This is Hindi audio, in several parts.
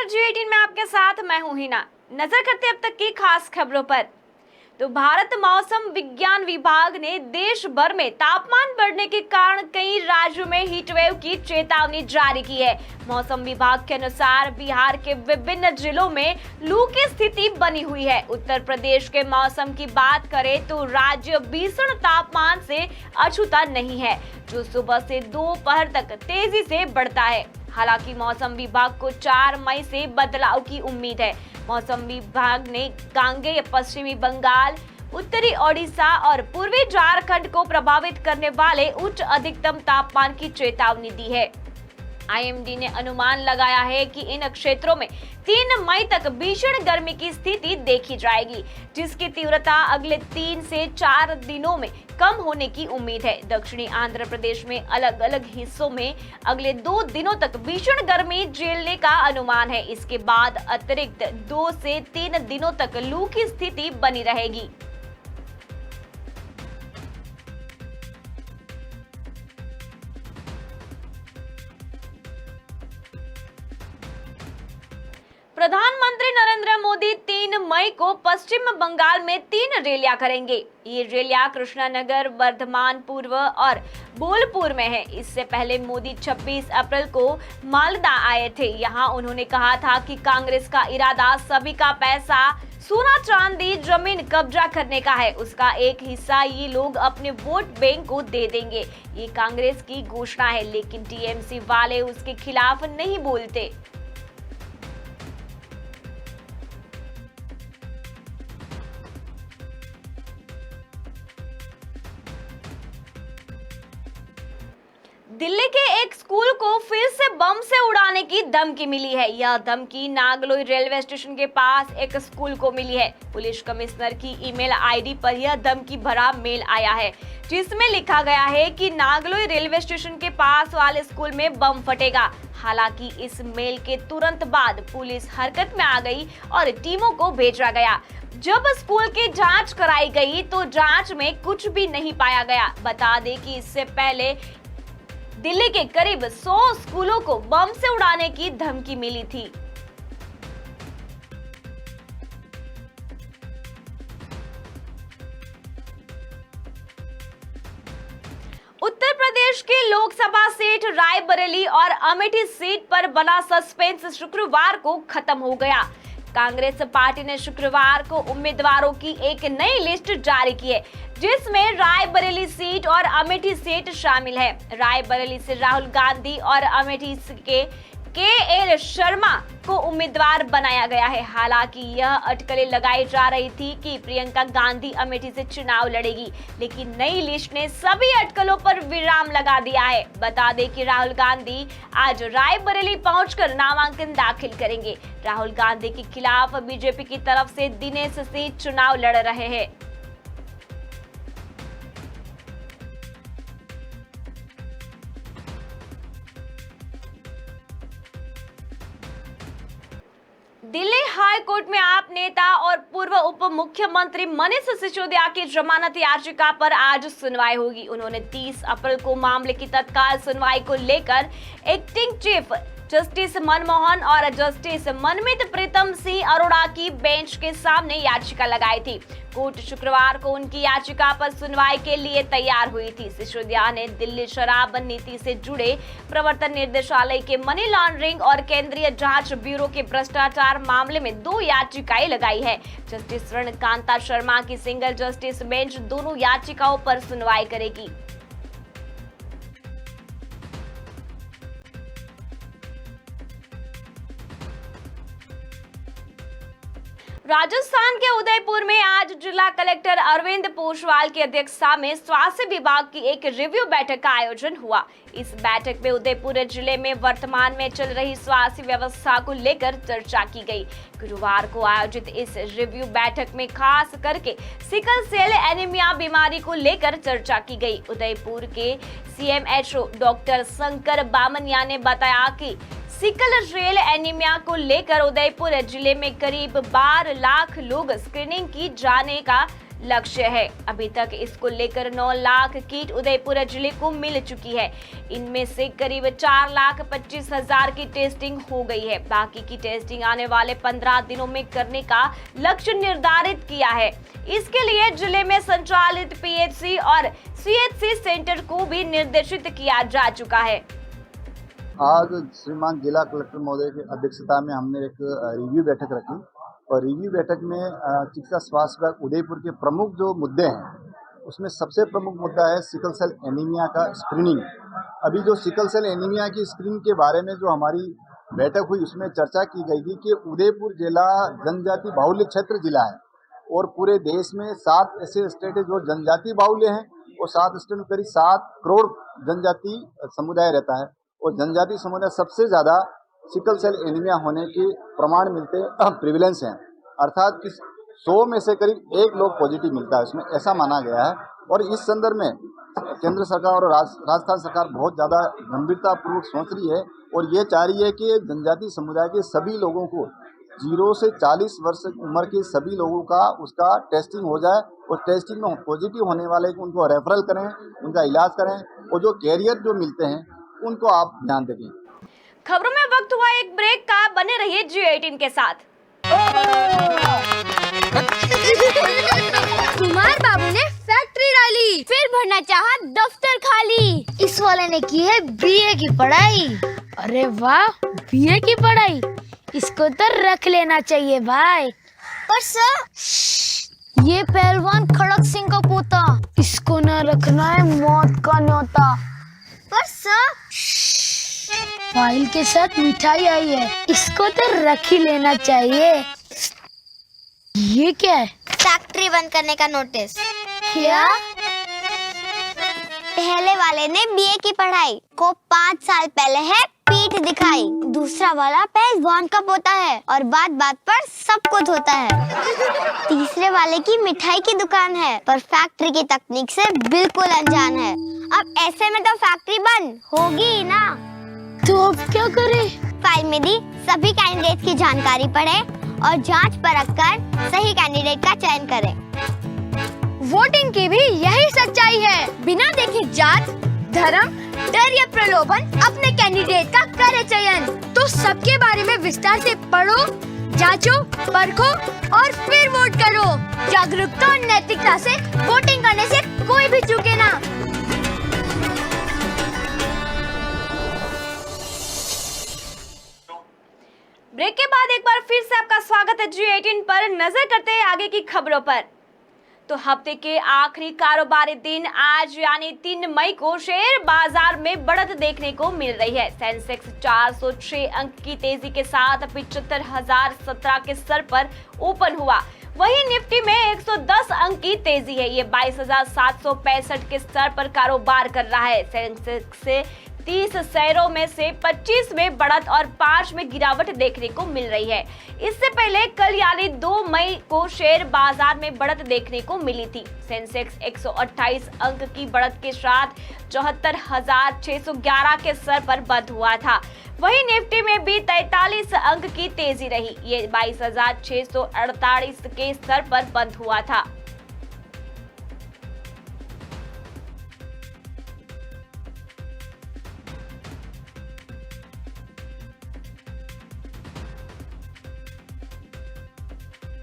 नमस्कार G18 में आपके साथ मैं हूं हिना। नजर करते अब तक की खास खबरों पर। तो भारत मौसम विज्ञान विभाग ने देश भर में तापमान बढ़ने के कारण कई राज्यों में हीट वेव की चेतावनी जारी की है। मौसम विभाग के अनुसार बिहार के विभिन्न जिलों में लू की स्थिति बनी हुई है। उत्तर प्रदेश के मौसम की बात करें तो राज्य भीषण तापमान से अछूता नहीं है, जो सुबह से दोपहर तक तेजी से बढ़ता है। हालांकि मौसम विभाग को 4 मई से बदलाव की उम्मीद है। मौसम विभाग ने गांगेय पश्चिमी बंगाल, उत्तरी ओडिशा और पूर्वी झारखंड को प्रभावित करने वाले उच्च अधिकतम तापमान की चेतावनी दी है। आईएमडी ने अनुमान लगाया है कि इन क्षेत्रों में 3 मई तक भीषण गर्मी की स्थिति देखी जाएगी, जिसकी तीव्रता अगले 3 से 4 दिनों में कम होने की उम्मीद है। दक्षिणी आंध्र प्रदेश में अलग अलग हिस्सों में अगले 2 दिनों तक भीषण गर्मी झेलने का अनुमान है। इसके बाद अतिरिक्त 2 से 3 दिनों तक लू की स्थिति बनी रहेगी। प्रधानमंत्री नरेंद्र मोदी 3 मई को पश्चिम बंगाल में 3 रैलियां करेंगे। ये रैलियां कृष्णानगर, वर्धमान पूर्व और बोलपुर में है। इससे पहले मोदी 26 अप्रैल को मालदा आए थे। यहाँ उन्होंने कहा था कि कांग्रेस का इरादा सभी का पैसा, सोना चांदी, जमीन कब्जा करने का है। उसका एक हिस्सा ये लोग अपने वोट बैंक को दे देंगे। ये कांग्रेस की घोषणा है, लेकिन टीएमसी वाले उसके खिलाफ नहीं बोलते। दिल्ली के एक स्कूल को फिर से बम से उड़ाने की धमकी मिली है। यह धमकी नागलोई रेलवे स्टेशन के पास एक स्कूल को मिली है। पुलिस कमिश्नर की ईमेल आईडी पर यह धमकी भरा मेल आया है, जिसमें लिखा गया है कि नागलोई रेलवे स्टेशन के पास वाले स्कूल में बम फटेगा। हालांकि इस मेल के तुरंत बाद पुलिस हरकत में आ गई और टीमों को भेजा गया। जब स्कूल की जांच कराई गई तो जांच में कुछ भी नहीं पाया गया। बता दें कि इससे पहले दिल्ली के करीब 100 स्कूलों को बम से उड़ाने की धमकी मिली थी। उत्तर प्रदेश की लोकसभा सीट रायबरेली और अमेठी सीट पर बना सस्पेंस शुक्रवार को खत्म हो गया। कांग्रेस पार्टी ने शुक्रवार को उम्मीदवारों की एक नई लिस्ट जारी की है, जिसमें रायबरेली सीट और अमेठी सीट शामिल है। रायबरेली से राहुल गांधी और अमेठी के एल शर्मा को उम्मीदवार बनाया गया है। हालांकि यह अटकलें लगाई जा रही थी कि प्रियंका गांधी अमेठी से चुनाव लड़ेगी, लेकिन नई लिस्ट ने सभी अटकलों पर विराम लगा दिया है। बता दें कि राहुल गांधी आज रायबरेली पहुंचकर नामांकन दाखिल करेंगे। राहुल गांधी के खिलाफ बीजेपी की तरफ से दिनेश सिंह चुनाव लड़ रहे हैं। दिल्ली हाई कोर्ट में आप नेता और पूर्व उप मुख्यमंत्री मनीष सिसोदिया की जमानत याचिका पर आज सुनवाई होगी। उन्होंने 30 अप्रैल को मामले की तत्काल सुनवाई को लेकर एक्टिंग चीफ जस्टिस मनमोहन और जस्टिस मनमीत प्रीतम सिंह अरोड़ा की बेंच के सामने याचिका लगाई थी। कोर्ट शुक्रवार को उनकी याचिका पर सुनवाई के लिए तैयार हुई थी। सिसोदिया ने दिल्ली शराब नीति से जुड़े प्रवर्तन निदेशालय के मनी लॉन्ड्रिंग और केंद्रीय जांच ब्यूरो के भ्रष्टाचार मामले में 2 याचिकाएं लगाई है। जस्टिस रणकांता शर्मा की सिंगल जस्टिस बेंच दोनों याचिकाओं पर सुनवाई करेगी। राजस्थान के उदयपुर में आज जिला कलेक्टर अरविंद पोशवाल की अध्यक्षता में स्वास्थ्य विभाग की एक रिव्यू बैठक का आयोजन हुआ। इस बैठक में उदयपुर जिले में वर्तमान में चल रही स्वास्थ्य व्यवस्था को लेकर चर्चा की गई। गुरुवार को आयोजित इस रिव्यू बैठक में खास करके सिकल सेल एनीमिया बीमारी को लेकर चर्चा की गई। उदयपुर के सीएमएचओ डॉक्टर शंकर बामनिया ने बताया कि सिकल सेल एनीमिया को लेकर उदयपुर जिले में करीब 12 लाख लोग स्क्रीनिंग की जाने का लक्ष्य है। अभी तक इसको लेकर 9 लाख किट उदयपुर जिले को मिल चुकी है। इनमें से करीब 4,25,000 की टेस्टिंग हो गई है। बाकी की टेस्टिंग आने वाले 15 दिनों में करने का लक्ष्य निर्धारित किया है। इसके लिए जिले में संचालित पीएचसी और सीएचसी सेंटर को भी निर्देशित किया जा चुका है। आज श्रीमान जिला कलेक्टर महोदय की अध्यक्षता में हमने एक रिव्यू बैठक रखी और रिव्यू बैठक में चिकित्सा स्वास्थ्य विभाग उदयपुर के प्रमुख जो मुद्दे हैं उसमें सबसे प्रमुख मुद्दा है सिकल सेल एनीमिया का स्क्रीनिंग। अभी जो सिकल सेल एनीमिया की स्क्रीनिंग के बारे में जो हमारी बैठक हुई उसमें चर्चा की गई थी कि उदयपुर जिला जनजाति बाहुल्य क्षेत्र जिला है और पूरे देश में 7 ऐसे स्टेट है जो जनजाति बाहुल्य हैं और 7 स्टेट में करीब 7 करोड़ जनजाति समुदाय रहता है और जनजाति समुदाय सबसे ज़्यादा सिकल सेल एनीमिया होने के प्रमाण मिलते हैं, प्रिविलेंस हैं, अर्थात कि 100 में से करीब 1 लोग पॉजिटिव मिलता है उसमें, ऐसा माना गया है। और इस संदर्भ में केंद्र सरकार और राजस्थान सरकार बहुत ज़्यादा गंभीरतापूर्वक सोच रही है और ये चाह रही है कि जनजाति समुदाय के सभी लोगों को 0 से 40 वर्ष उम्र के सभी लोगों का उसका टेस्टिंग हो जाए और टेस्टिंग में पॉजिटिव होने वाले उनको रेफरल करें, उनका इलाज करें और जो कैरियर जो मिलते हैं उनको आप ध्यान दें। खबरों में वक्त हुआ एक ब्रेक का, बने रहिए G18 के साथ। कुमार बाबू ने फैक्ट्री डाली, फिर भरना चाहा दफ्तर खाली। इस वाले ने की है बीए की पढ़ाई। अरे वाह, बीए की पढ़ाई, इसको तो रख लेना चाहिए भाई। पर सर, ये पहलवान खड़क सिंह का पोता, इसको ना रखना है मौत का न्योता। पर सर, फाइल के साथ मिठाई आई है, इसको तो रख ही लेना चाहिए। ये क्या है? फैक्ट्री बंद करने का नोटिस। क्या? पहले वाले ने बीए की पढ़ाई को 5 साल पहले है पीठ दिखाई, दूसरा वाला पहलवान का पोता है और बात बात पर सब कुछ होता है। तीसरे वाले की मिठाई की दुकान है पर फैक्ट्री की तकनीक से बिल्कुल अनजान है। अब ऐसे में तो फैक्ट्री बंद होगी ही ना। तो अब क्या करें? फाइल में दी सभी कैंडिडेट की जानकारी पढ़े और जांच परख कर सही कैंडिडेट का चयन करें। वोटिंग की भी यही सच्चाई है, बिना देखे जात, धर्म, डर या प्रलोभन अपने कैंडिडेट का करे चयन। तो सबके बारे में विस्तार से पढ़ो, जांचो, परखो और फिर वोट करो। जागरूकता और नैतिकता से वोटिंग करने से कोई भी चूके ना। ब्रेक के बाद एक बार फिर से आपका स्वागत है G18 पर। नजर करते हैं आगे की खबरों पर। तो हफ्ते के आखिरी कारोबारी दिन आज यानी 3 मई को शेयर बाजार में बढ़त देखने को मिल रही है। सेंसेक्स 406 अंक की तेजी के साथ 75,017 के स्तर पर ओपन हुआ। वहीं निफ्टी में 110 अंक की तेजी है, ये 22,765 के स्तर पर कारोबार कर रहा है। सेंसेक्स से 30 शेयरों में से 25 में बढ़त और 5 में गिरावट देखने को मिल रही है। इससे पहले कल यानी 2 मई को शेयर बाजार में बढ़त देखने को मिली थी। सेंसेक्स 128 अंक की बढ़त के साथ 74,611 के स्तर पर बंद हुआ था। वहीं निफ्टी में भी 43 अंक की तेजी रही, ये 22,648 के स्तर पर बंद हुआ था।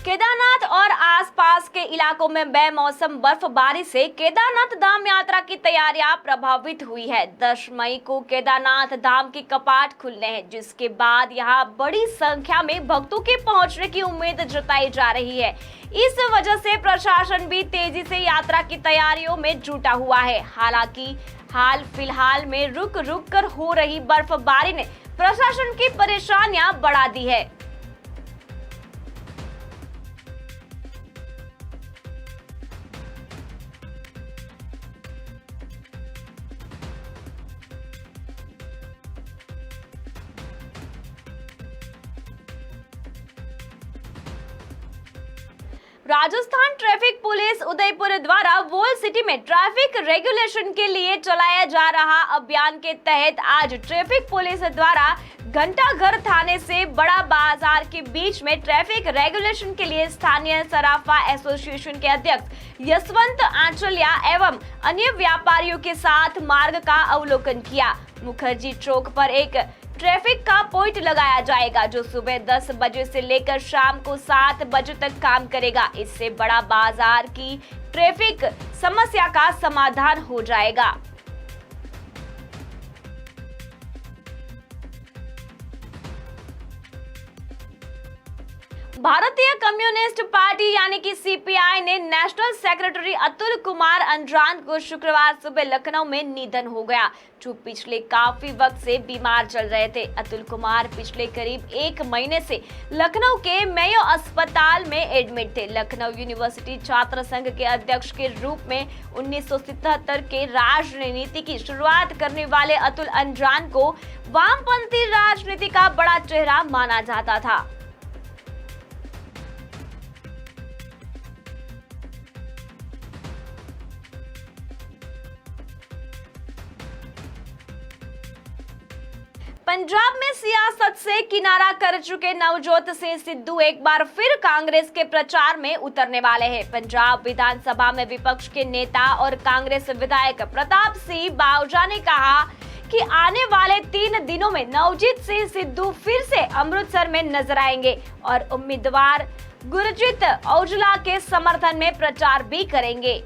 केदारनाथ और आसपास के इलाकों में बेमौसम बर्फबारी से केदारनाथ धाम यात्रा की तैयारियां प्रभावित हुई है। 10 मई को केदारनाथ धाम के कपाट खुलने हैं, जिसके बाद यहां बड़ी संख्या में भक्तों के पहुंचने की उम्मीद जताई जा रही है। इस वजह से प्रशासन भी तेजी से यात्रा की तैयारियों में जुटा हुआ है। हालांकि हाल फिलहाल में रुक रुक कर हो रही बर्फबारी ने प्रशासन की परेशानियां बढ़ा दी है। राजस्थान ट्रैफिक पुलिस उदयपुर द्वारा वोल सिटी में ट्रैफिक रेगुलेशन के लिए चलाया जा रहा अभियान के तहत आज ट्रैफिक पुलिस द्वारा घंटाघर थाने से बड़ा बाजार के बीच में ट्रैफिक रेगुलेशन के लिए स्थानीय सराफा एसोसिएशन के अध्यक्ष यशवंत आंचल्या एवं अन्य व्यापारियों के साथ मार्ग का अवलोकन किया। मुखर्जी चौक पर एक ट्रैफिक का पॉइंट लगाया जाएगा जो सुबह 10 बजे से लेकर शाम को 7 बजे तक काम करेगा। इससे बड़ा बाजार की ट्रैफिक समस्या का समाधान हो जाएगा। भारतीय कम्युनिस्ट पार्टी यानी कि सीपीआई ने नेशनल सेक्रेटरी अतुल कुमार अंजान को शुक्रवार सुबह लखनऊ में निधन हो गया, जो पिछले काफी वक्त से बीमार चल रहे थे। अतुल कुमार पिछले करीब 1 महीने से लखनऊ के मेयो अस्पताल में एडमिट थे। लखनऊ यूनिवर्सिटी छात्र संघ के अध्यक्ष के रूप में 1977 के राजनीति की शुरुआत करने वाले अतुल अंजान को वामपंथी राजनीति का बड़ा चेहरा माना जाता था। पंजाब में सियासत से किनारा कर चुके नवजोत सिंह सिद्धू एक बार फिर कांग्रेस के प्रचार में उतरने वाले हैं। पंजाब विधानसभा में विपक्ष के नेता और कांग्रेस विधायक प्रताप सिंह बावजा ने कहा कि आने वाले 3 दिनों में नवजोत सिंह सिद्धू फिर से अमृतसर में नजर आएंगे और उम्मीदवार गुरजीत औजला के समर्थन में प्रचार भी करेंगे।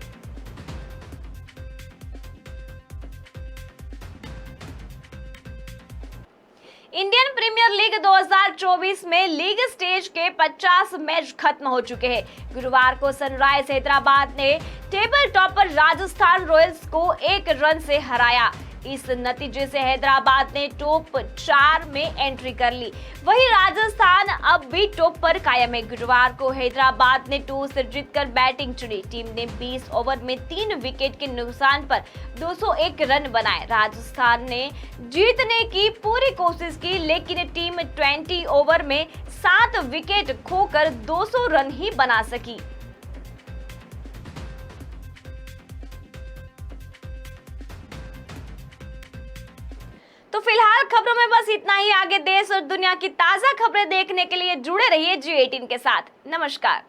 इंडियन प्रीमियर लीग 2024 में लीग स्टेज के 50 मैच खत्म हो चुके हैं। गुरुवार को सनराइज हैदराबाद ने टेबल टॉपर राजस्थान रॉयल्स को 1 रन से हराया। इस नतीजे से हैदराबाद ने टॉप 4 में एंट्री कर ली, वहीं राजस्थान अब भी टॉप पर कायम है। गुरुवार को हैदराबाद ने टॉस जीतकर बैटिंग चुनी। टीम ने 20 ओवर में 3 विकेट के नुकसान पर 201 रन बनाए। राजस्थान ने जीतने की पूरी कोशिश की, लेकिन टीम 20 ओवर में 7 विकेट खोकर 200 रन ही बना सकी। तो फिलहाल खबरों में बस इतना ही। आगे देश और दुनिया की ताजा खबरें देखने के लिए जुड़े रहिए G18 के साथ। नमस्कार।